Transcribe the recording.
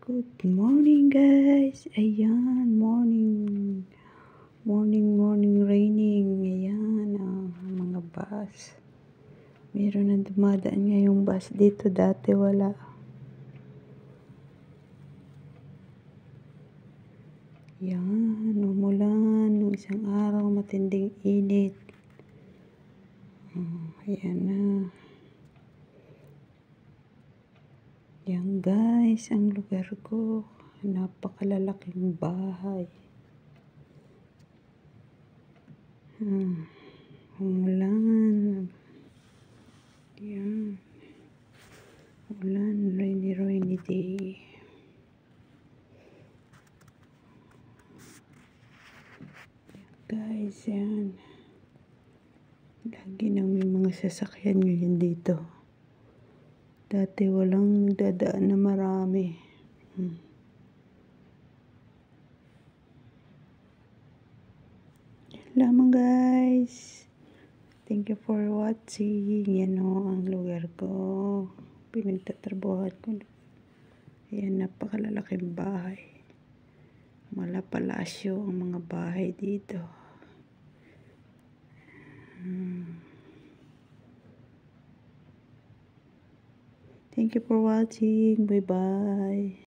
Good morning guys. Ayan, morning. Morning raining. Ayan, mga bus. Meron na dumadaan ngayong bus dito. Dati wala. Ayan, umulan. Nung isang araw, matinding init. Ayan na. Yan guys, ang lugar ko. Napakalalaking bahay. Umulan. Yan. Ulan, rainy day. Guys, yan. Lagi nang may mga sasakyan ngayon dito. Dati walang dadaan na marami. Yan lamang guys. Thank you for watching. Yan ang lugar ko. Pinagtatrabuhan ko. Ayan, napakalalaking bahay. Malapalasyo ang mga bahay dito. Thank you for watching. Bye-bye.